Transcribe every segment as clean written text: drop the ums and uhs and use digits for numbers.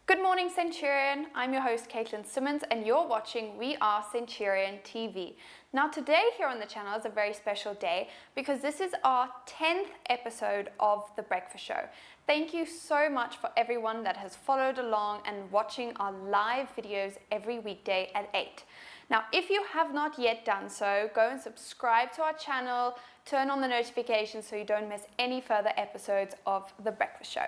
Good morning, Centurion. I'm your host, Caitlin Simmons, and you're watching We Are Centurion TV. Now, today here on the channel is a very special day because this is our 10th episode of The Breakfast Show. Thank you so much for everyone that has followed along and watching our live videos every weekday at 8. Now, if you have not yet done so, go and subscribe to our channel, turn on the notifications so you don't miss any further episodes of The Breakfast Show.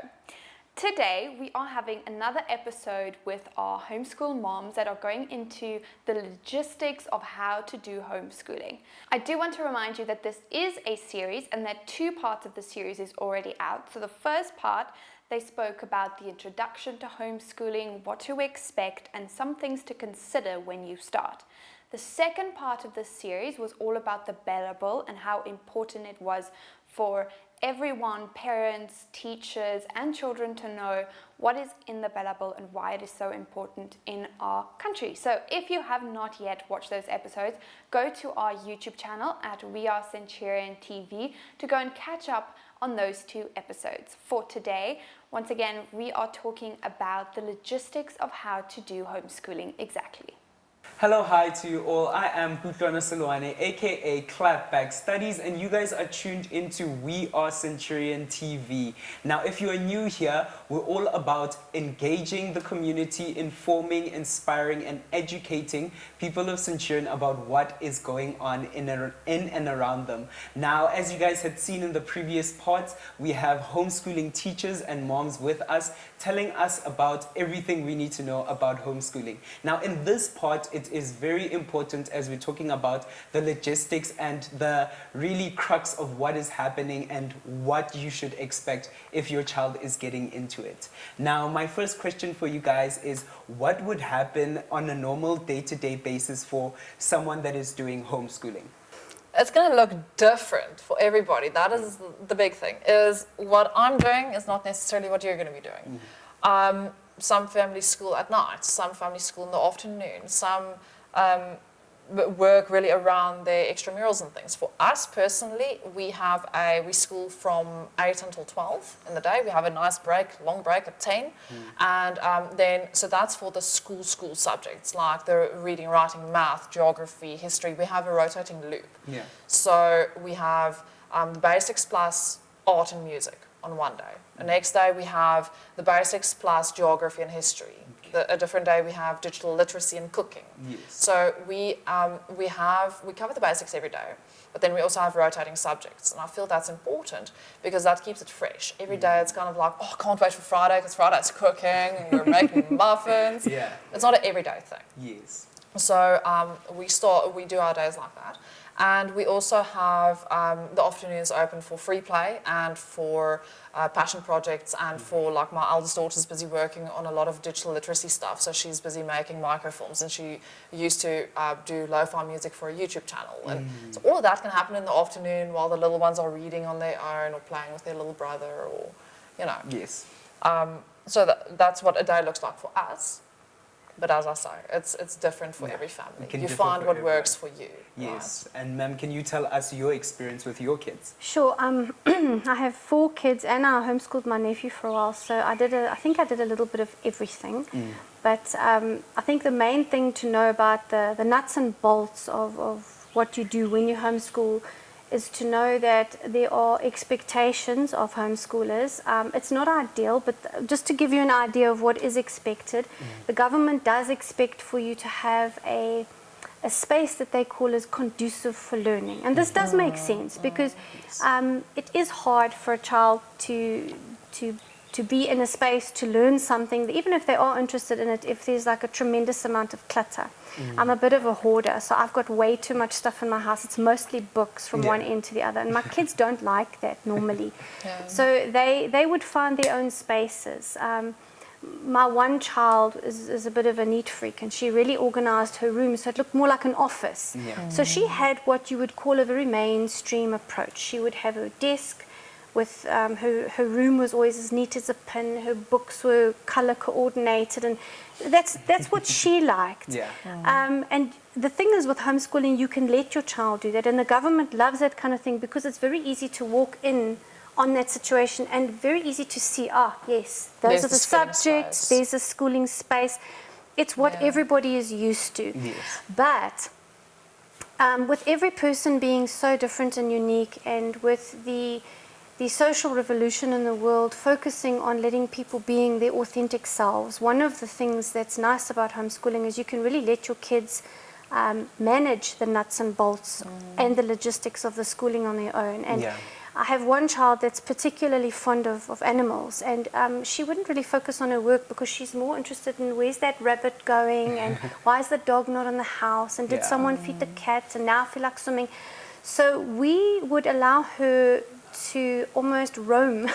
Today, we are having another episode with our homeschool moms that are going into the logistics of how to do homeschooling. I do want to remind you that this is a series and that 2 parts of the series is already out. So the first part, they spoke about the introduction to homeschooling, what to expect, and some things to consider when you start. The second part of this series was all about the Bible and how important it was for everyone, parents, teachers, and children to know what is in the Bible and why it is so important in our country. So if you have not yet watched those episodes, go to our YouTube channel at We Are Centurion TV to go and catch up on those 2 episodes. For today, once again, we are talking about the logistics of how to do homeschooling exactly. Hello, hi to you all. I am Kutlwano Seloane, aka clapbackstudies, and you guys are tuned into We Are Centurion TV. Now, if you are new here, we're all about engaging the community, informing, inspiring, and educating people of Centurion about what is going on in and around them. Now, as you guys had seen in the previous parts, we have homeschooling teachers and moms with us telling us about everything we need to know about homeschooling. Now, in this part, it is very important as we're talking about the logistics and the really crux of what is happening and what you should expect if your child is getting into it. Now, my first question for you guys is, what would happen on a normal day-to-day basis for someone that is doing homeschooling? It's going to look different for everybody. That is the big thing, is what I'm doing is not necessarily what you're going to be doing. Some families school at night, some families school in the afternoon, some work really around their extramurals and things. For us personally, we school from 8 until 12 in the day. We have a nice break, long break at 10. And so that's for the school subjects, like the reading, writing, math, geography, history. We have a rotating loop. Yeah. So we have the basics plus art and music on one day. The next day we have the basics plus geography and history. A different day we have digital literacy and cooking. Yes. So we cover the basics every day, but then we also have rotating subjects, and I feel that's important because that keeps it fresh. Every day it's kind of like, oh, I can't wait for Friday because Friday's cooking and we're making muffins. Yeah. It's not an everyday thing. Yes. So we do our days like that. And we also have the afternoons open for free play and for passion projects, and for, like, my eldest daughter's busy working on a lot of digital literacy stuff, so she's busy making microfilms, and she used to do lo-fi music for a YouTube channel. And so all of that can happen in the afternoon while the little ones are reading on their own or playing with their little brother, or, you know. Yes. So that's what a day looks like for us. But as I say, it's different for every family. You find what works for you. Yes. Right? And ma'am, can you tell us your experience with your kids? Sure. I have 4 kids, and I homeschooled my nephew for a while. So I think I did a little bit of everything. But I think the main thing to know about the nuts and bolts of what you do when you homeschool is to know that there are expectations of homeschoolers. It's not ideal, but just to give you an idea of what is expected, the government does expect for you to have a space that they call as conducive for learning. And this does make sense because it is hard for a child to be in a space to learn something, even if they are interested in it, if there's like a tremendous amount of clutter. I'm a bit of a hoarder, so I've got way too much stuff in my house. It's mostly books from one end to the other, and my kids don't like that normally. So they would find their own spaces. My one child is a bit of a neat freak, and she really organized her room so it looked more like an office. So she had what you would call a very mainstream approach. She would have her desk, with her room was always as neat as a pin. Her books were color coordinated, and that's what she liked. And the thing is, with homeschooling, you can let your child do that, and the government loves that kind of thing because it's very easy to walk in on that situation, and very easy to see, yes, those There's are the the schooling subjects, space. there's a schooling space. It's what Yeah. everybody is used to. Yes. But with every person being so different and unique, and with the social revolution in the world focusing on letting people being their authentic selves, one of the things that's nice about homeschooling is you can really let your kids manage the nuts and bolts and the logistics of the schooling on their own. And Yeah. I have one child that's particularly fond of animals, and she wouldn't really focus on her work because she's more interested in where's that rabbit going, and why is the dog not in the house, and did Yeah. someone feed the cat, and now I feel like swimming. So we would allow her to almost roam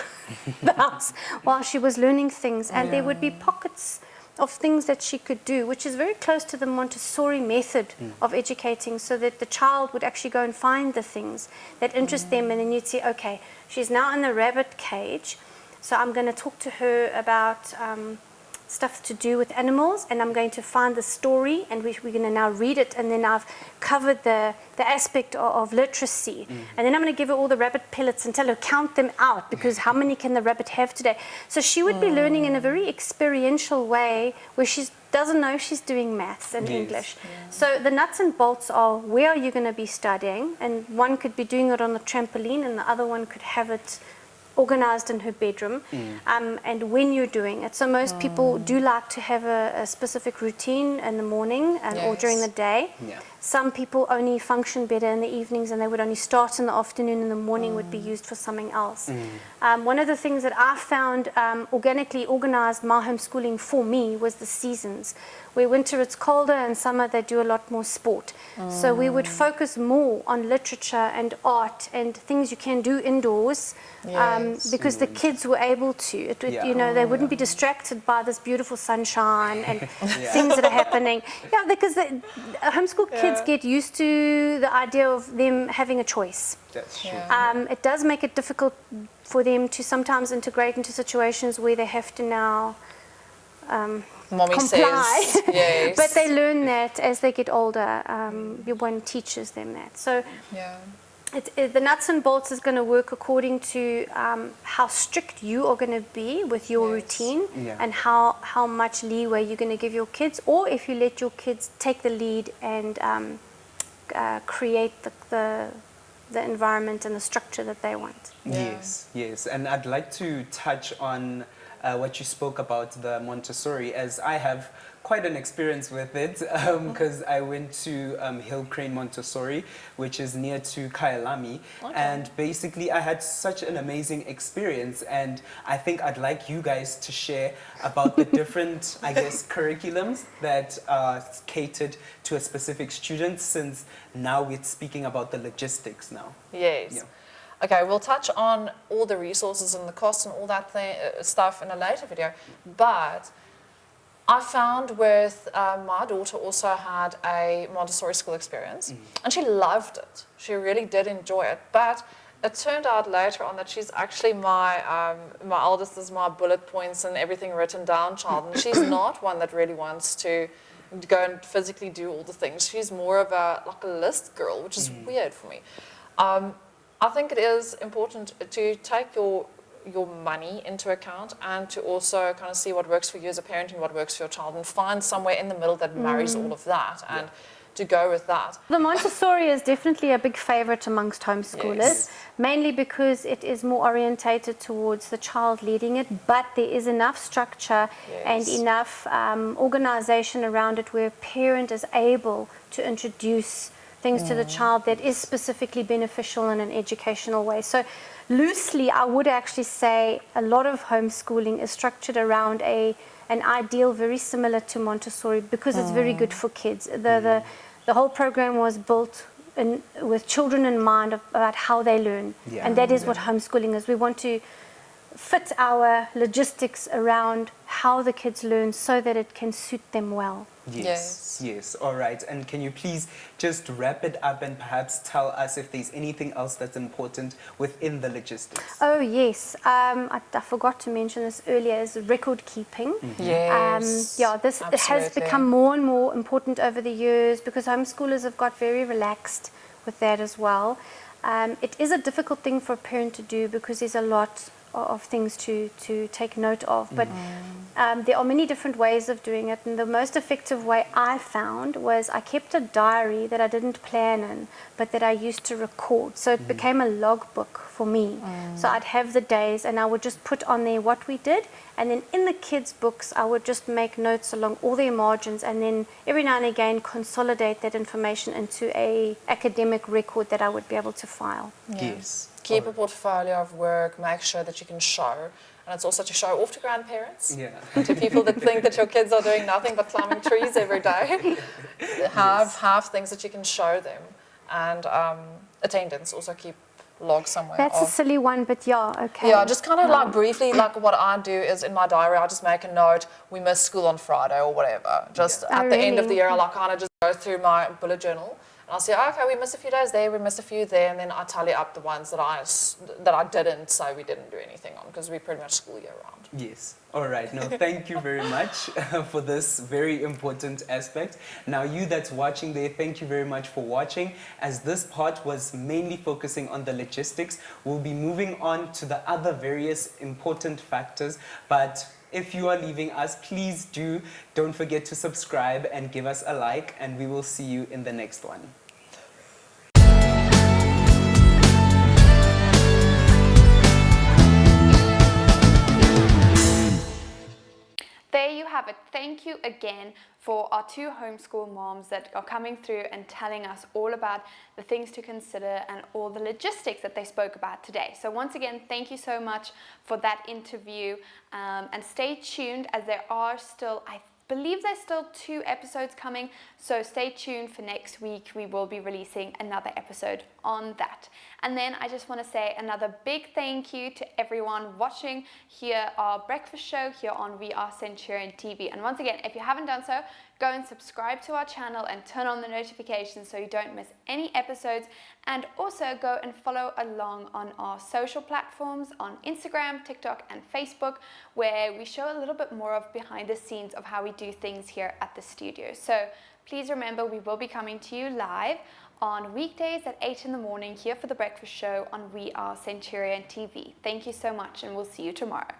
the house while she was learning things, and there would be pockets of things that she could do, which is very close to the Montessori method of educating, so that the child would actually go and find the things that interest them, and then you'd say, okay, she's now in the rabbit cage, so I'm going to talk to her about stuff to do with animals, and I'm going to find the story, and we're going to now read it, and then I've covered the aspect of literacy, and then I'm going to give her all the rabbit pellets and tell her count them out, because how many can the rabbit have today? So she would be learning in a very experiential way, where she doesn't know she's doing maths and Yes. English. So the nuts and bolts are, where are you going to be studying? And one could be doing it on the trampoline, and the other one could have it organized in her bedroom, and when you're doing it. So most people do like to have a specific routine in the morning or during the day. Yeah. Some people only function better in the evenings, and they would only start in the afternoon, and the morning would be used for something else. One of the things that I found organically organized my homeschooling for me was the seasons. Where winter it's colder, and summer they do a lot more sport. So we would focus more on literature and art and things you can do indoors, because the kids were able to. Yeah. You know, they wouldn't be distracted by this beautiful sunshine and things that are happening. Yeah, because the homeschool kids get used to the idea of them having a choice. That's true. It does make it difficult for them to sometimes integrate into situations where they have to now Mommy comply. says, yes. But they learn that as they get older. One teaches them that. So yeah. the nuts and bolts is going to work according to how strict you are going to be with your routine, Yeah. and how much leeway you're going to give your kids, or if you let your kids take the lead and create the environment and the structure that they want. Yes, yes. And I'd like to touch on what you spoke about, the Montessori, as I have quite an experience with it, because I went to Hill Crane Montessori, which is near to Kyalami, and basically I had such an amazing experience, and I think I'd like you guys to share about the different, I guess, curriculums that are catered to a specific student, since now we're speaking about the logistics now. Yes. Yeah. Okay, we'll touch on all the resources and the costs and all that stuff in a later video. But I found with my daughter also had a Montessori school experience, and she loved it. She really did enjoy it. But it turned out later on that she's actually my eldest is my bullet points and everything written down child, and she's not one that really wants to go and physically do all the things. She's more of a list girl, which is weird for me. I think it is important to take your money into account, and to also kind of see what works for you as a parent and what works for your child, and find somewhere in the middle that marries all of that, and to go with that. The Montessori is definitely a big favorite amongst homeschoolers, mainly because it is more orientated towards the child leading it, but there is enough structure and enough organization around it where a parent is able to introduce things to the child that is specifically beneficial in an educational way. So loosely, I would actually say a lot of homeschooling is structured around an ideal very similar to Montessori, because it's very good for kids. The whole program was built with children in mind about how they learn. And that is what homeschooling is. We want to fit our logistics around how the kids learn so that it can suit them well. Yes, yes. All right. And can you please just wrap it up and perhaps tell us if there's anything else that's important within the logistics? Oh, yes. I forgot to mention this earlier, is record keeping. Yes. This it has become more and more important over the years, because homeschoolers have got very relaxed with that as well. It is a difficult thing for a parent to do because there's a lot of things to take note of, but there are many different ways of doing it, and the most effective way I found was I kept a diary that I didn't plan in, but that I used to record, so it became a logbook for me. So I'd have the days and I would just put on there what we did, and then in the kids' books I would just make notes along all their margins, and then every now and again consolidate that information into a academic record that I would be able to file. Yes. Keep a portfolio of work, make sure that you can show. And it's also to show off to grandparents, to people that think that your kids are doing nothing but climbing trees every day. Have things that you can show them. And attendance, also keep log somewhere. That's a silly one, but yeah, okay. Yeah, just kind of like briefly, like what I do is in my diary, I just make a note, we missed school on Friday or whatever. Just at the end of the year, I'll like kind of just go through my bullet journal. And I'll say, okay, we missed a few days there, we missed a few there, and then I tally up the ones that I didn't say we didn't do anything on, because we pretty much school year round. Yes. All right. No, thank you very much for this very important aspect. Now, you that's watching there, thank you very much for watching. As this part was mainly focusing on the logistics, we'll be moving on to the other various important factors, but if you are leaving us, please don't forget to subscribe and give us a like, and we will see you in the next one. There you have it. Thank you again for our two homeschool moms that are coming through and telling us all about the things to consider and all the logistics that they spoke about today. So once again, thank you so much for that interview, and stay tuned as there are still, I believe there's still 2 episodes coming, so stay tuned for next week. We will be releasing another episode on that. And then I just want to say another big thank you to everyone watching here our breakfast show here on We Are Centurion TV. And once again, if you haven't done so, go and subscribe to our channel and turn on the notifications so you don't miss any episodes, and also go and follow along on our social platforms on Instagram, TikTok and Facebook, where we show a little bit more of behind the scenes of how we do things here at the studio. So please remember, we will be coming to you live on weekdays at 8 in the morning here for the breakfast show on We Are Centurion TV. Thank you so much, and we'll see you tomorrow.